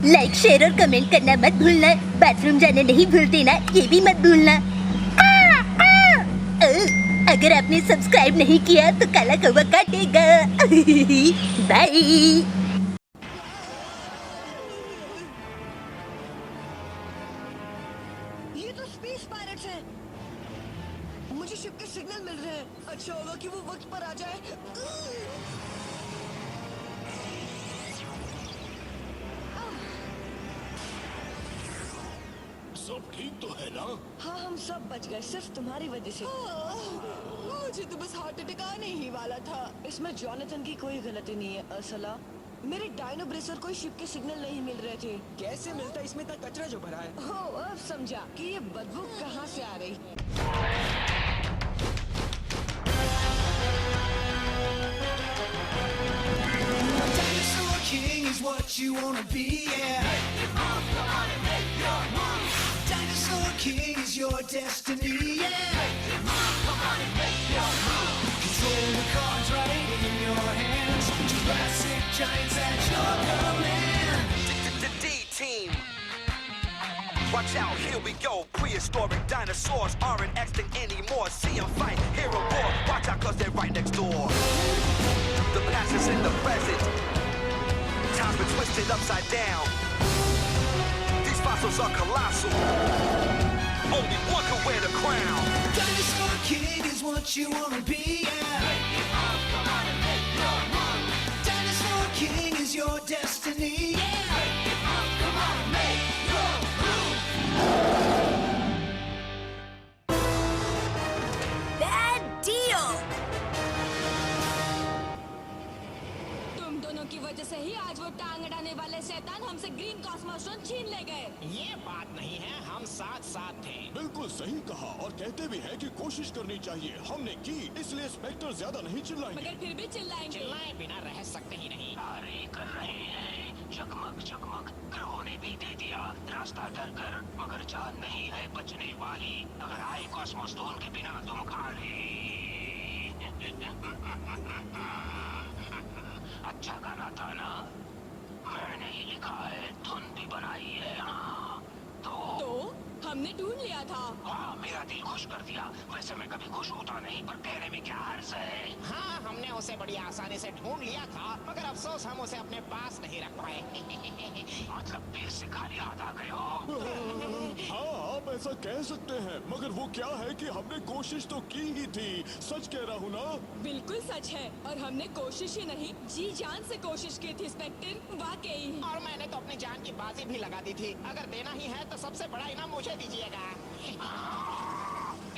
Like share और comment करना मत भूलना। बाथरूम जाना नहीं भूलते ना, ये भी मत भूलना। अगर आपने सब्सक्राइब नहीं किया तो काला कौवा काटेगा। बाय। ये तो स्पेस पायरेट्स हैं। मुझे शिप के सिग्नल मिल रहे हैं। अच्छा होगा कि वो वक्त पर आ जाए। सब ठीक तो है ना? हाँ, हम सब बच गए, सिर्फ तुम्हारी वजह से। मुझे तो बस हार्ट अटैक आने ही वाला था। इसमें जॉनथन की कोई गलती नहीं है। असला मेरे डायनो ब्रेसर को शिप के सिग्नल नहीं मिल रहे थे। कैसे मिलता? इसमें इतना कचरा जो भरा है। हो, अब समझा कि ये बदबू कहाँ से आ रही। Dinosaur King is what you wanna be, yeah. Dinosaur King is your destiny, yeah. Control the cards right in your hands. Jurassic giants at your command. D-Team. Watch out, here we go. Prehistoric dinosaurs aren't extinct anymore. See them fight, hear a roar. Watch out, cause they're right next door. The past is in the present. Time's been twisted upside down. These fossils are colossal. Only one can wear the crown. Dinosaur King is what you wanna be, yeah. Dinosaur King is your destiny, yeah. Bad deal. तुम दोनों की वजह से ही आज वो टांग अड़ाने वाले शैतान हमसे ग्रीन कॉस्मोस्टोन छीन ले गए। ये बात नहीं है, हम साथ साथ थे। बिल्कुल सही कहा और कहते भी हैं कि कोशिश करनी चाहिए। हमने की, इसलिए स्पेक्टर ज्यादा नहीं चिल्लाएंगे। मगर फिर भी चिल्लाएंगे। चिल्लाए बिना रह सकते ही नहीं। अरे कर रहे हैं चकमक चकमक, ग्रहों ने भी दे दिया रास्ता डर कर, मगर जान नहीं है बचने वाली। अगर आए कॉस्मोस्टोन के बिना तुम खाली। अच्छा गाना था ना? मैंने ही लिखा है, धुन भी बनाई है। हाँ तो हमने ढूंढ लिया था। हाँ, मेरा दिल खुश कर दिया। वैसे मैं कभी खुश होता नहीं, पर कहने में क्या हर्ज है। हाँ, हमने उसे बड़ी आसानी से ढूंढ लिया था, मगर अफसोस हम उसे अपने पास नहीं रख पाए। मतलब फिर से खाली हाथ आ गए हो? हाँ, आप ऐसा कह सकते हैं, मगर वो क्या है कि हमने कोशिश तो की ही थी। सच कह रहा हूँ ना? बिल्कुल सच है, और हमने कोशिश ही नहीं जी जान से कोशिश की थी इंस्पेक्टर, वाकई। और मैंने तो अपनी जान की बाजी भी लगा दी थी। अगर देना ही है तो सबसे बड़ा इनाम मुझे दीजिएगा।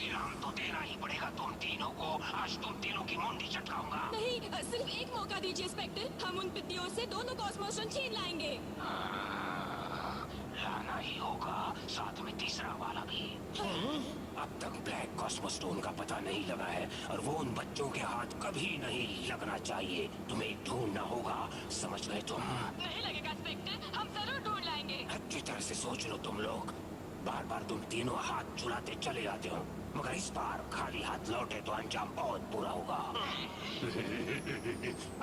इनाम तो देना ही पड़ेगा तुम तीनों को। आज तुम तीनों की मुंडी चटकाऊंगा। नहीं, सिर्फ एक मौका दीजिए इंस्पेक्टर। हम उन पिद्दियों से दोनों कॉस्मोस्टोन छीन लाएंगे। लाना ही होगा, साथ में तीसरा वाला भी। अब तक ब्लैक कॉस्मोस्टोन का पता नहीं लगा है, और वो उन बच्चों के हाथ कभी नहीं लगना चाहिए। तुम्हें ढूंढना होगा, समझ गए तुम? नहीं लगेगा इंस्पेक्टर, हम जरूर ढूंढ लाएंगे। अच्छी तरह से सोच लो तुम लोग। बार बार तुम तीनों हाथ चुराते चले आते हो, मगर इस बार खाली हाथ लौटे तो अंजाम बहुत बुरा होगा।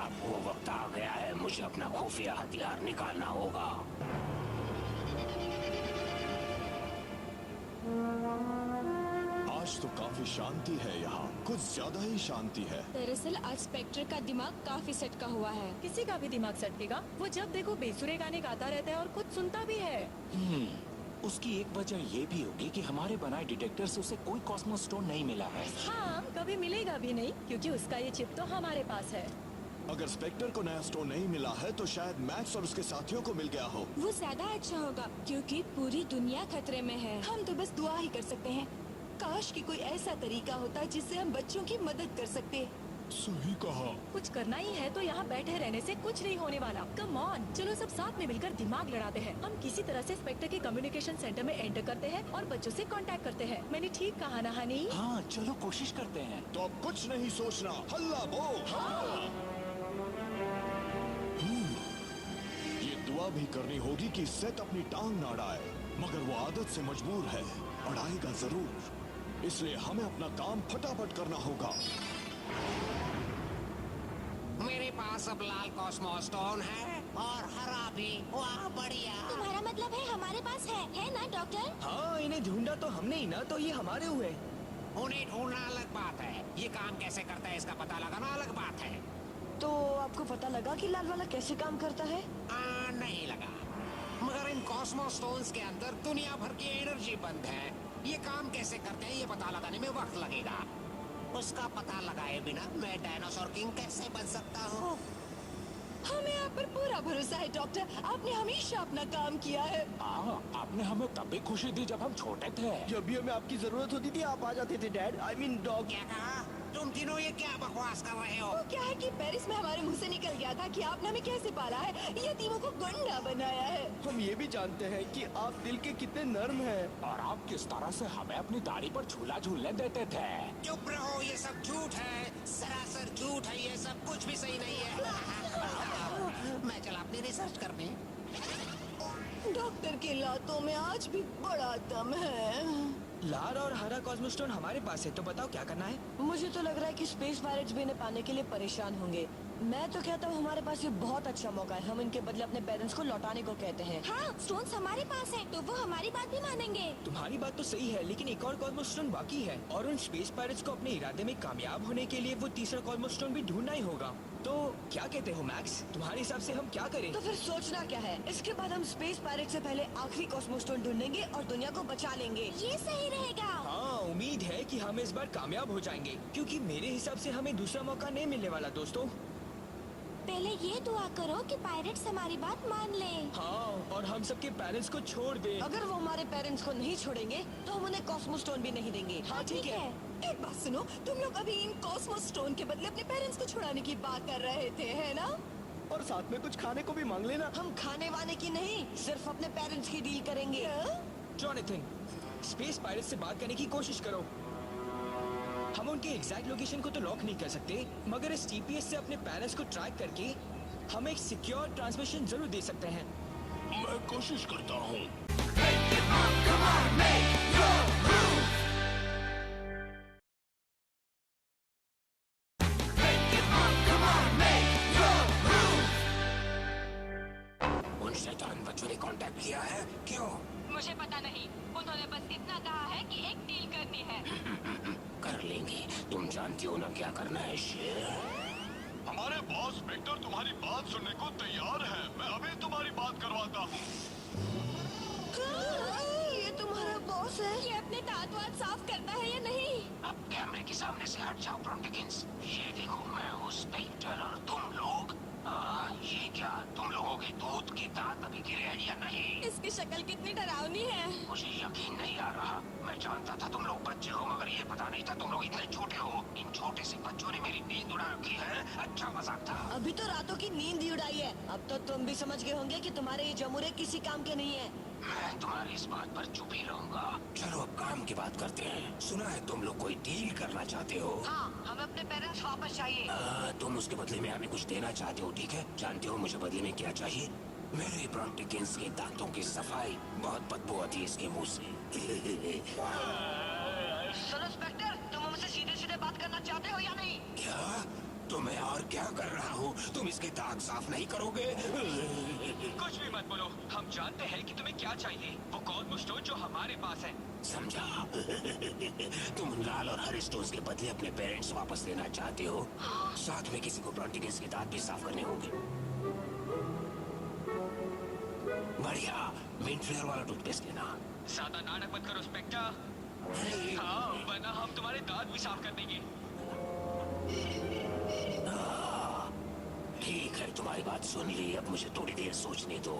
अब वो वक्त आ गया है, मुझे अपना खुफिया हथियार निकालना होगा। आज तो काफी शांति है यहाँ, कुछ ज्यादा ही शांति है। दरअसल आज स्पेक्टर का दिमाग काफी सटका हुआ है। किसी का भी दिमाग सटकेगा, वो जब देखो बेसुरे गाने गाता रहता है और खुद सुनता भी है। उसकी एक वजह ये भी होगी कि हमारे बनाए डिटेक्टर से उसे कोई कॉस्मोस स्टोन नहीं मिला है। हाँ, कभी मिलेगा भी नहीं, क्योंकि उसका ये चिप तो हमारे पास है। अगर स्पेक्टर को नया स्टोन नहीं मिला है तो शायद मैक्स और उसके साथियों को मिल गया हो। वो ज्यादा अच्छा होगा, क्योंकि पूरी दुनिया खतरे में है। हम तो बस दुआ ही कर सकते हैं। काश कि कोई ऐसा तरीका होता जिससे हम बच्चों की मदद कर सकते। सही कहा। कुछ करना ही है तो यहाँ बैठे रहने से कुछ नहीं होने वाला। कम ऑन, चलो सब साथ में मिलकर दिमाग लड़ाते हैं। हम किसी तरह से स्पेक्टर के कम्युनिकेशन सेंटर में एंटर करते हैं और बच्चों से कांटेक्ट करते हैं। मैंने ठीक कहा ना हनी? हाँ, चलो कोशिश करते हैं। तो अब कुछ नहीं सोचना, हल्ला बोल। ये दुआ भी करनी होगी कि सेट अपनी टांग ना अड़ाए, मगर वो आदत से मजबूर है, अड़ाएगा जरूर। इसलिए हमें अपना काम फटाफट करना होगा। मेरे पास अब लाल कॉस्मोस्टोन है और हरा भी। वाह बढ़िया। पास है ना डॉक्टर? हाँ, इन्हें ढूंढा तो हमने ही ना, तो ये हमारे हुए। उन्हें ढूंढना अलग बात है, ये काम कैसे करता है इसका पता लगाना अलग बात है। तो आपको पता लगा कि लाल वाला कैसे काम करता है? नहीं लगा, मगर इन कॉस्मोस स्टोन्स के अंदर दुनिया भर की एनर्जी बंद है। ये काम कैसे करते हैं ये पता लगाने में वक्त लगेगा। उसका पता लगाए बिना मैं डायनासोर किंग कैसे बन सकता हूँ? हमें आप पर पूरा भरोसा है डॉक्टर, आपने हमेशा अपना काम किया है। आपने हमें तब भी खुशी दी जब हम छोटे थे। जब भी हमें आपकी जरूरत होती थी आप आ जाते थे डैड, आई मीन डॉग। क्या कहा? तुम तीनों ये क्या बकवास कर रहे हो? वो क्या है कि पेरिस में हमारे मुंह से निकल गया था कि आपने हमें कैसे पाला है, यतीमों को गुंडा बनाया है। हम ये भी जानते हैं कि आप दिल के कितने नर्म हैं। और आप किस तरह से हमें अपनी दाढ़ी पर झूला झूलने देते थे। चुप रहो, ये सब झूठ है, सरासर झूठ है, ये सब कुछ भी सही नहीं है। मैं चला अपनी रिसर्च करने। डॉक्टर के लातों में आज भी बड़ा दम है। लाल और हरा कॉस्मोस्टोन हमारे पास है, तो बताओ क्या करना है? मुझे तो लग रहा है कि स्पेस पायरेट्स भी इन्हें पाने के लिए परेशान होंगे। मैं तो कहता हूँ हमारे पास ये बहुत अच्छा मौका है, हम इनके बदले अपने पेरेंट्स को लौटाने को कहते हैं। हाँ, स्टोन्स हमारे पास है, तो वो हमारी बात भी मानेंगे। तुम्हारी बात तो सही है, लेकिन एक और कॉस्मोस्टोन बाकी है और उन स्पेस पायरेट्स को अपने इरादे में कामयाब होने के लिए वो तीसरा कॉस्मोस्टोन भी ढूंढना ही होगा। तो क्या कहते हो मैक्स, तुम्हारे हिसाब से हम क्या करें? तो फिर सोचना क्या है? इसके बाद हम स्पेस पायरेट से पहले आखिरी कॉस्मोस्टोन ढूंढेंगे और दुनिया को बचा लेंगे। ये सही रहेगा। हाँ, उम्मीद है कि हम इस बार कामयाब हो जाएंगे, क्योंकि मेरे हिसाब से हमें दूसरा मौका नहीं मिलने वाला दोस्तों। पहले ये दुआ करो कि पायरेट्स हमारी बात मान ले। हाँ, और हम सबके पेरेंट्स को छोड़ दे। अगर वो हमारे पेरेंट्स को नहीं छोड़ेंगे तो हम उन्हें कॉस्मोस्टोन भी नहीं देंगे। हाँ ठीक है। एक बात सुनो, तुम लोग अभी इन कॉस्मोस स्टोन के बदले अपने पेरेंट्स को छुड़ाने की बात कर रहे थे, है ना? और साथ में कुछ खाने को भी मांग लेना। हम खाने वाने की नहीं, सिर्फ अपने पेरेंट्स की डील करेंगे। जॉनथन, स्पेस पायरेट से बात करने की कोशिश करो। हम उनके एग्जैक्ट लोकेशन को तो लॉक नहीं कर सकते, मगर इस टीपीएस से अपने पेरेंट्स को ट्रैक करके हम एक सिक्योर ट्रांसमिशन जरूर दे सकते हैं। मैं कोशिश करता हूँ। उन शैतान बच्चों ने कांटेक्ट किया है, क्यों? मुझे पता नहीं, उन्होंने बस इतना कहा है कि एक डील करनी है। कर लेंगे, तुम जानती हो ना क्या करना है शेर। हमारे बॉस वेक्टर तुम्हारी बात सुनने को तैयार है। मैं अभी तुम्हारी बात करवाता हूँ। ये तुम्हारा बॉस है? ये अपने दांत वात साफ करता है या नहीं? अब कैमरे के सामने से हट जाओ प्रोटेकिंस। ये देखो, मैं हूँ स्पेक्टर और तुम लोग। ये क्या, तुम लोगों के दूध के दांत अभी गिरे हैं या नहीं? इसकी शक्ल कितनी डरावनी है। मुझे यकीन नहीं आ रहा। मैं जानता था तुम लोग बच्चे हो, मगर ये पता नहीं था तुम लोग इतने छोटे हो। इन छोटे से बच्चों ने मेरी नींद उड़ा रखी है। अच्छा मजाक था। अभी तो रातों की नींद ही उड़ाई है। अब तो तुम भी समझ गए होंगे कि तुम्हारे ये जमुरे किसी काम के नहीं है। मैं तुम्हारी इस बात पर चुप ही रहूंगा। चलो अब काम की बात करते हैं। सुना है तुम लोग कोई डील करना चाहते हो? हाँ, हमें अपने पेरेंट्स वापस चाहिए। तुम उसके बदले में हमें कुछ देना चाहते हो, ठीक है? जानते हो मुझे बदले में क्या चाहिए? मेरे ब्रॉन्टिकिंस के दांतों की सफाई। बहुत बदबू आती है इसके मुंह से। सुनो इंस्पेक्टर, तुम हमसे सीधे सीधे बात करना चाहते हो या नहीं? क्या? तो मैं और क्या कर रहा हूँ? तुम इसके दांत साफ नहीं करोगे? कुछ भी मत बोलो, हम जानते हैं कि तुम्हें क्या चाहिए। वो कॉस्मोस्टोन जो हमारे पास है। समझा। तुम लाल और हरे स्टोन्स के बदले अपने पेरेंट्स वापस लेना चाहते हो। साथ में किसी को ब्रॉन्टिकिंस के दांत भी साफ करने होंगे। बढ़िया, मिंट फ्लेवर वाला टूथपेस्ट लेना। ज्यादा नाटक मत करो स्पेक्टर। हाँ, वरना हम तुम्हारे दांत भी साफ कर देंगे। ठीक है, तुम्हारी बात सुन ली। अब मुझे थोड़ी देर सोचने दो।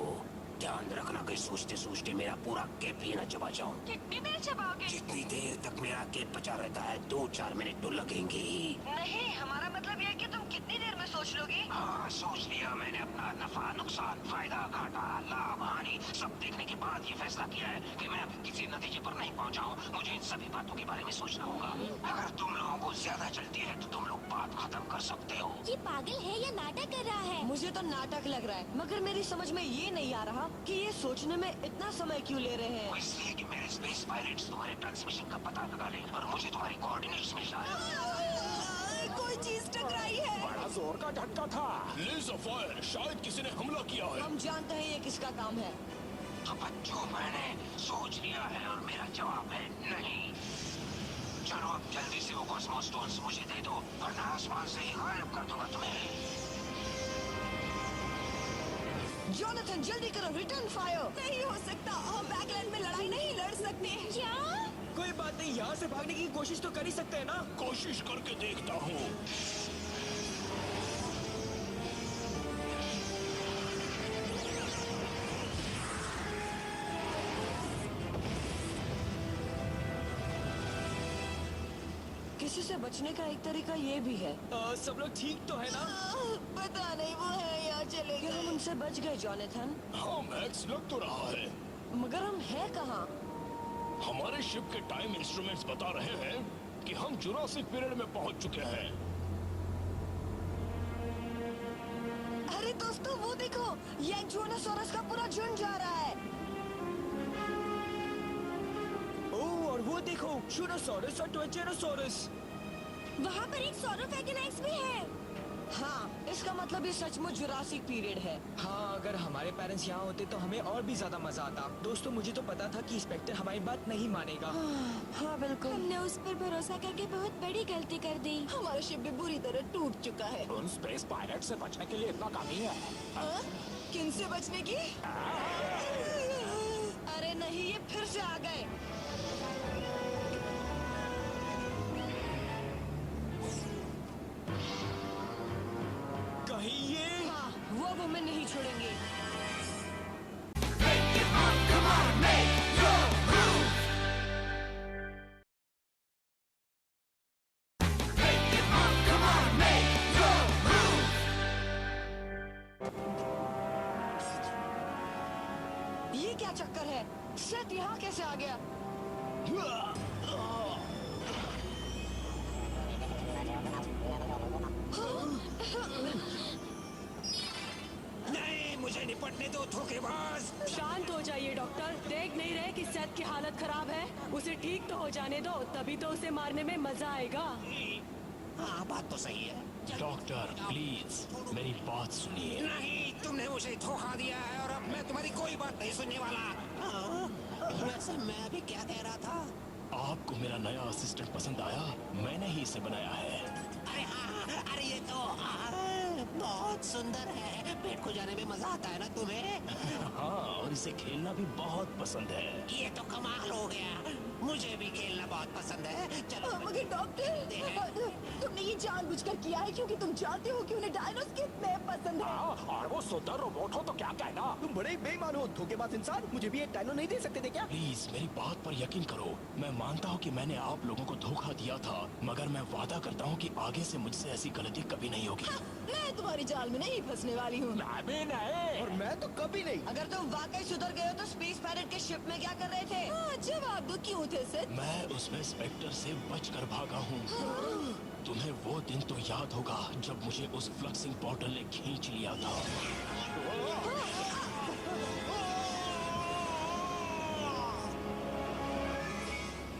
ध्यान रखना कि सोचते सोचते मेरा पूरा केप ही न चबा जाऊं। कितनी देर चबाओगे? जितनी देर तक मेरा केप बचा रहता है, 2-4 मिनट तो लगेंगे ही। नहीं, हमारा मतलब ये है कि तुम कितनी देर में सोच लोगे? हाँ, सोच लिया मैंने। अपना नफा नुकसान, फायदा घाटा, लाभ हानि सब देखने के बाद ये फैसला किया है कि मैं अभी किसी नतीजे पर नहीं पहुंचा हूँ। मुझे इन सभी बातों के बारे में सोचना होगा। अगर तुम लोगों को ज्यादा चलती है तो तुम लोग बात खत्म कर सकते हो। ये पागल है या नाटक कर रहा है? मुझे तो नाटक लग रहा है, मगर मेरी समझ में ये नहीं आ रहा कि ये सोचने में इतना समय क्यों ले रहे हैं। इसलिए कि मेरे स्पेस पायरेट्स तुम्हारे ट्रांसमिशन का पता लगा लें और मुझे तुम्हारी कोऑर्डिनेट्स मिल जाए। कोई चीज टकराई है। बड़ा जोर का झटका था। लेजर फायर, शायद किसी ने हमला किया है। हम जानते हैं ये किसका काम है। तो बच्चों मैंने सोच लिया है और मेरा जवाब है नहीं। चलो अब जल्दी से वो कॉस्मो स्टोन्स मुझे दे दो वरना आसमान से ही गायब कर दूंगा तुम्हें। जोनाथन जल्दी करो, रिटर्न फायर। नहीं हो सकता, हम बैकलैंड में लड़ाई नहीं लड़ सकते। क्या? कोई बात नहीं, यहाँ से भागने की कोशिश तो कर ही सकते हैं ना। कोशिश करके देखता हूँ। किसी से बचने का एक तरीका ये भी है। सब लोग ठीक तो है ना? पता नहीं, वो है यहाँ चले गए। हम उनसे बच गए जोनाथन। हाँ मैक्स, लग तो रहा है। मगर हम हैं कहाँ? हमारे शिप के टाइम इंस्ट्रूमेंट्स बता रहे हैं कि हम जुरासिक पीरियड में पहुंच चुके हैं। अरे दोस्तों वो देखो, यंगजोनोसॉरस का पूरा झुंड जा रहा है। ओह, और वो देखो, शूनोसॉरस और ट्वेंचेरोसॉरस। वहाँ पर एक सौरोफेगनाइट्स भी है। हाँ, इसका मतलब ये सचमुच जुरासिक पीरियड है। हाँ, अगर हमारे पेरेंट्स यहाँ होते तो हमें और भी ज्यादा मजा आता। दोस्तों मुझे तो पता था कि इंस्पेक्टर हमारी बात नहीं मानेगा। हाँ बिल्कुल। हमने उस पर भरोसा करके बहुत बड़ी गलती कर दी। हमारा शिप भी बुरी तरह टूट चुका है। उन स्पेस पायलट से बचने के लिए इतना काफी है। किन से बचने की? अरे नहीं, ये फिर से आ गए। कहीं ये? हाँ, वो हमें नहीं छोड़ेंगे। ये क्या चक्कर है? सेट यहाँ कैसे आ गया? नहीं, मुझे निपटने दो धोखेबाज। शांत हो जाइए डॉक्टर। देख नहीं रहे कि सेथ की हालत खराब है? उसे ठीक तो हो जाने दो, तभी तो उसे मारने में मजा आएगा। हाँ, बात तो सही है। डॉक्टर प्लीज मेरी बात सुनिए। नहीं, तुमने मुझे धोखा दिया है और अब मैं तुम्हारी कोई बात नहीं सुनने वाला। वैसे मैं भी क्या कह रहा था? आपको मेरा नया असिस्टेंट पसंद आया? मैंने ही इसे बनाया है। अरे हाँ, अरे ये तो बहुत सुंदर है। पेट को जाने में मजा आता है ना तुम्हें? हाँ, और इसे खेलना भी बहुत पसंद है। ये तो कमाल हो गया। मुझे भी खेलना बहुत पसंद है। चलो मगर डॉक्टर, तुमने ये जानबूझकर किया है क्योंकि तुम जानते हो कि उन्हें डायनोस कितने पसंद है। और वो सुंदर रोबोट हो तो क्या कहना? तुम बड़े बेईमान हो, धोखेबाज इंसान। मुझे भी एक डायनो नहीं दे सकते थे क्या? प्लीज मेरी बात पर यकीन करो। मैं मानता हूँ कि मैंने आप लोगों को धोखा दिया था, मगर मैं वादा करता हूँ कि आगे से मुझसे ऐसी गलती कभी नहीं होगी। मैं तुम्हारी जाल में नहीं फंसने वाली हूँ। मैं नहीं। और मैं तो कभी नहीं। अगर तुम वाकई सुधर गए हो तो स्पेस पायलट के शिप में क्या कर रहे थे? जवाब दो, क्यों थे सेथ? मैं उसमें स्पेक्टर से बचकर भागा हूँ। तुम्हें वो दिन तो याद होगा जब मुझे उस फ्लक्सिंग बॉटल ने खींच लिया था।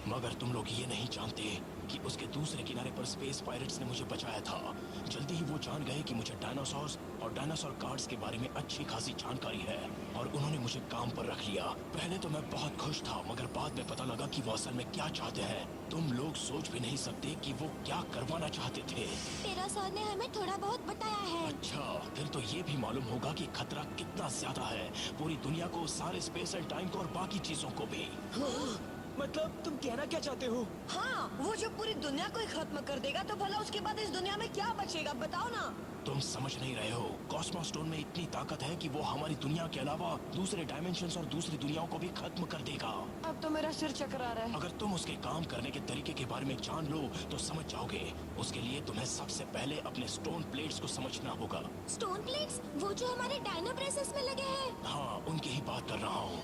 मगर तुम लोग ये नहीं जानते कि उसके दूसरे किनारे पर स्पेस पायरेट्स ने मुझे बचाया था। जल्दी ही वो जान गए कि मुझे डायनासोर्स और डायनासोर कार्ड्स के बारे में अच्छी खासी जानकारी है और उन्होंने मुझे काम पर रख लिया। पहले तो मैं बहुत खुश था, मगर बाद में पता लगा कि वो असल में क्या चाहते हैं। तुम लोग सोच भी नहीं सकते कि वो क्या करवाना चाहते थे। तेरा सर ने हमें थोड़ा बहुत बताया है। अच्छा, फिर तो ये भी मालूम होगा कि खतरा कितना ज्यादा है, पूरी दुनिया को, सारे स्पेस एंड टाइम को और बाकी चीजों को भी। मतलब तुम कहना क्या चाहते हो? हाँ, वो जो पूरी दुनिया को ही खत्म कर देगा तो भला उसके बाद इस दुनिया में क्या बचेगा, बताओ ना। तुम समझ नहीं रहे हो। कॉस्मो स्टोन में इतनी ताकत है कि वो हमारी दुनिया के अलावा दूसरे डायमेंशंस और दूसरी दुनियाओं को भी खत्म कर देगा। अब तो मेरा सिर चकरा रहा है। अगर तुम उसके काम करने के तरीके के बारे में जान लो तो समझ जाओगे। उसके लिए तुम्हें सबसे पहले अपने स्टोन प्लेट्स को समझना होगा। Stone plates? वो जो हमारे डायनो ब्रेसेस में लगे हैं? हाँ, उनकी ही बात कर रहा हूँ।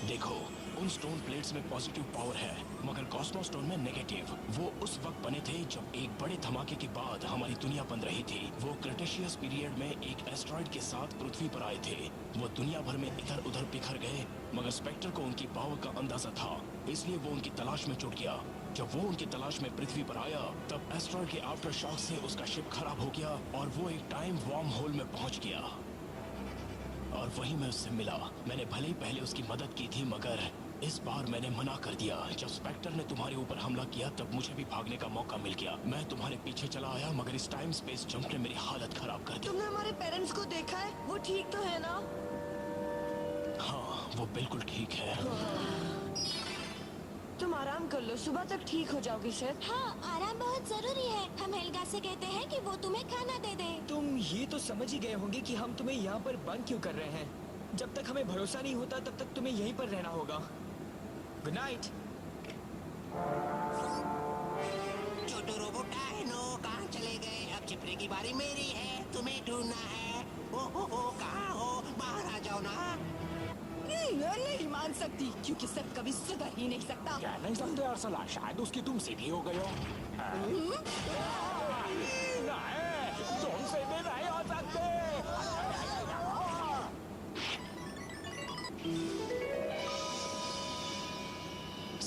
देखो, उन स्टोन प्लेट्स में पॉजिटिव पावर है, मगर कॉस्मो स्टोन में नेगेटिव। वो उस वक्त बने थे जब एक बड़े धमाके के बाद हमारी दुनिया बन रही थी। वो क्रेटेशियस पीरियड में एक एस्ट्रॉइड के साथ पृथ्वी पर आए थे। वो दुनिया भर में इधर उधर बिखर गए, मगर स्पेक्टर को उनकी पावर का अंदाजा था, इसलिए वो उनकी तलाश में जुट गया। जब वो उनकी तलाश में पृथ्वी पर आया, तब एस्ट्रॉइड के आफ्टर शॉक से उसका शिप खराब हो गया और वो एक टाइम वार्म होल में पहुंच गया। और वहीं मैं उससे मिला। मैंने भले ही पहले उसकी मदद की थी, मगर इस बार मैंने मना कर दिया। जब स्पेक्टर ने तुम्हारे ऊपर हमला किया तब मुझे भी भागने का मौका मिल गया। मैं तुम्हारे पीछे चला आया, मगर इस टाइम स्पेस जंप ने मेरी हालत खराब कर दी। तुमने हमारे पेरेंट्स को देखा है? वो ठीक तो है ना? हाँ, वो बिल्कुल ठीक है। तुम आराम कर लो, सुबह तक ठीक हो जाओगी सर। हाँ, आराम बहुत जरूरी है। हम हेल्गा से कहते हैं कि वो तुम्हें खाना दे दे। तुम ये तो समझ ही गए होंगे कि हम तुम्हें यहाँ पर बंद क्यों कर रहे हैं। जब तक हमें भरोसा नहीं होता तब तक तुम्हें यहीं पर रहना होगा। Good night. Chhotu robot Dino कहाँ चले गए? अब चिपरे की बारी मेरी है, तुम्हें ढूंढना है। ओ कहाँ हो? बाहर आ जाओ ना। नहीं मान सकती, क्योंकि सब कभी सुधर ही नहीं सकता। क्या नहीं समझे अरसला? शायद उसकी तुम सीधी हो गई हो। नहीं, तुमसे भी नहीं हो सकते।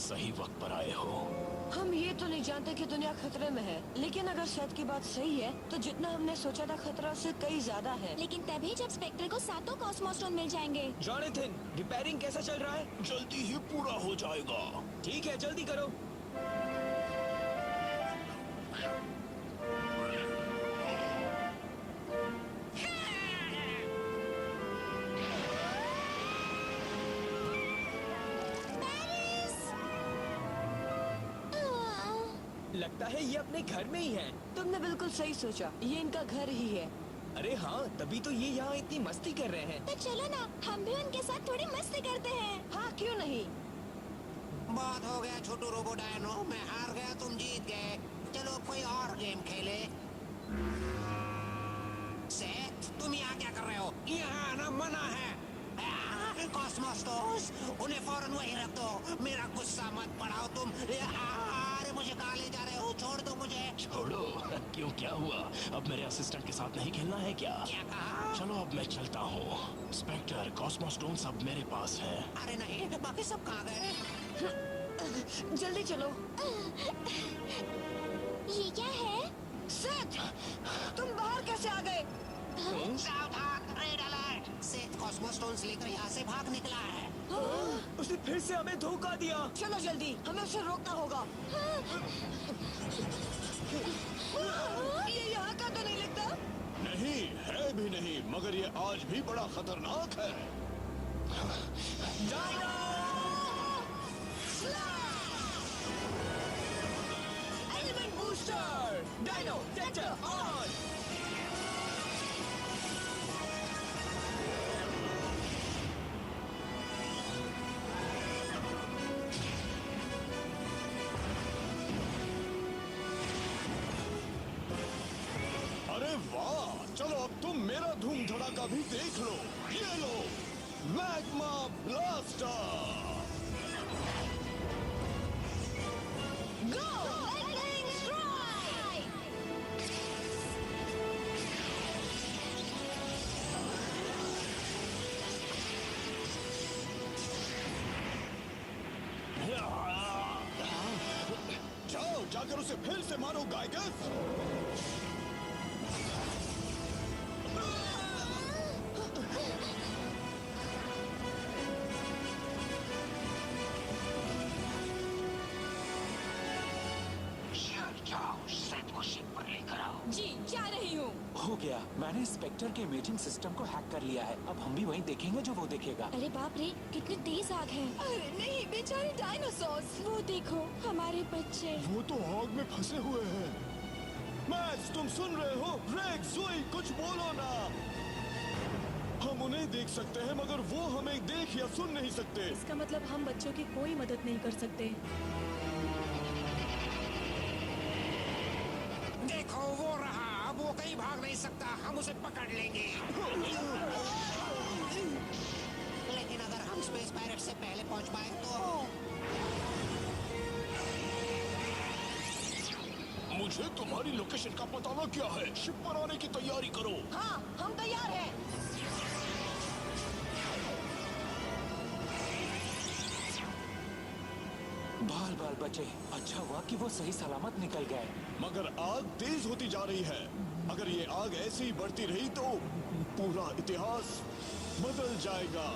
सही वक्त पर आए हो। हम ये तो नहीं जानते कि दुनिया खतरे में है, लेकिन अगर सेट की बात सही है तो जितना हमने सोचा था खतरा उससे कई ज्यादा है। लेकिन तभी जब स्पेक्टर को 7 कॉस्मोस्टोन मिल जाएंगे। जॉनथन, रिपेयरिंग कैसा चल रहा है? जल्दी ही पूरा हो जाएगा। ठीक है, जल्दी करो। लगता है ये अपने घर में ही है। तुमने बिल्कुल सही सोचा, ये इनका घर ही है। अरे हाँ, तभी तो ये यहाँ इतनी मस्ती कर रहे हैं। तो चलो ना, हम भी उनके साथ थोड़ी मस्ती करते हैं। हाँ, क्यों नहीं? बहुत हो गया छोटू रोबोट डायनो, मैं हार गया, तुम जीत गए। चलो कोई और गेम खेले। सेठ, तुम यहाँ क्या कर रहे हो? यहाँ आना मना है। कॉस्मोस्टोस, उन्हें फौरन वहीं रख दो। मेरा गुस्सा मत बढ़ाओ तुम। अरे मुझे कहाँ ले जा रहे हो? छोड़ दो मुझे। छोड़ो? क्यों, क्या हुआ? अब मेरे असिस्टेंट के साथ नहीं खेलना है क्या? क्या कहा? चलो अब मैं चलता हूँ। स्पेक्टर, कॉस्मोस्टोन सब मेरे पास है। अरे नहीं, बाकी सब कहाँ गए? जल्दी चलो। ये क्या है? सेठ, तुम बाहर कैसे आ गए? सावधान, रेड अलर्ट। सेठ कॉस्मोस्टोन्स लेकर यहाँ से भाग निकला है। उसने फिर से हमें धोखा दिया। चलो जल्दी, हमें उसे रोकना होगा। ये यहाँ का तो नहीं लगता। नहीं है भी नहीं, मगर ये आज भी बड़ा खतरनाक है। Element booster, dyno detector on. अरे वाह, चलो अब तुम मेरा धूम धड़ाका भी देख लो। ये लो, मैग्मा ब्लास्टर। जाओ, जाकर उसे फिर से मारो गाइगस। जाओ, सेट को शिप पर लेकर आओ। जी, जा रही हूँ। हो गया, मैंने स्पेक्टर के इमेजिंग सिस्टम को हैक कर लिया है। अब हम भी वहीं देखेंगे जो वो देखेगा। अरे बाप रे, कितनी तेज आग है। अरे नहीं, बेचारे डायनासोर्स। वो देखो, हमारे बच्चे। वो तो आग में फंसे हुए हैं। मैक्स, तुम सुन रहे हो? रेक्स, जोई, कुछ बोलो ना। हम उन्हें देख सकते हैं, मगर वो हमें देख या सुन नहीं सकते। इसका मतलब हम बच्चों की कोई मदद नहीं कर सकते। देखो वो रहा, अब वो कहीं भाग नहीं सकता, हम उसे पकड़ लेंगे। लेकिन अगर हम स्पेस पायरेट से पहले पहुंच पाए तो। मुझे तुम्हारी लोकेशन का पता ना क्या है। शिप पर आने की तैयारी करो। हाँ, हम तैयार हैं। बाल बाल बचे। अच्छा हुआ कि वो सही सलामत निकल गए। मगर आग तेज होती जा रही है। अगर ये आग ऐसे ही बढ़ती रही तो पूरा इतिहास बदल जाएगा।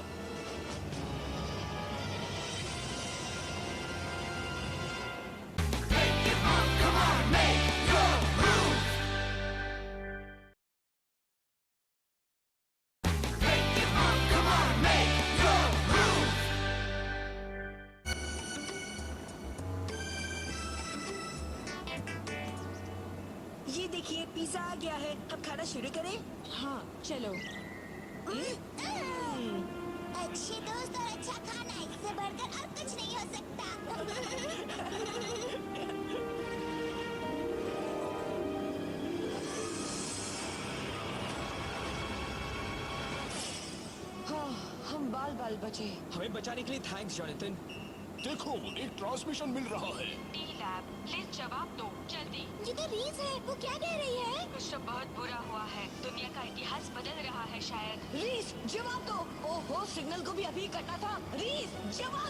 ये देखिए पिज्जा आ गया है। हम खाना शुरू करें? हाँ चलो। अच्छे दोस्त और अच्छा खाना, इससे बढ़कर और कुछ नहीं हो सकता। हाँ, हम बाल बाल बचे। हमें बचाने के लिए थैंक्स जॉनथन। देखो, एक ट्रांसमिशन मिल रहा है। टी लैब, प्लीज जवाब दो जल्दी। ये तो रीज है, वो क्या कह रही है? कुछ तो बहुत बुरा हुआ है। दुनिया का इतिहास बदल रहा है शायद। रीस जवाब दो। ओहो, सिग्नल को भी अभी करना था। रीस जवाब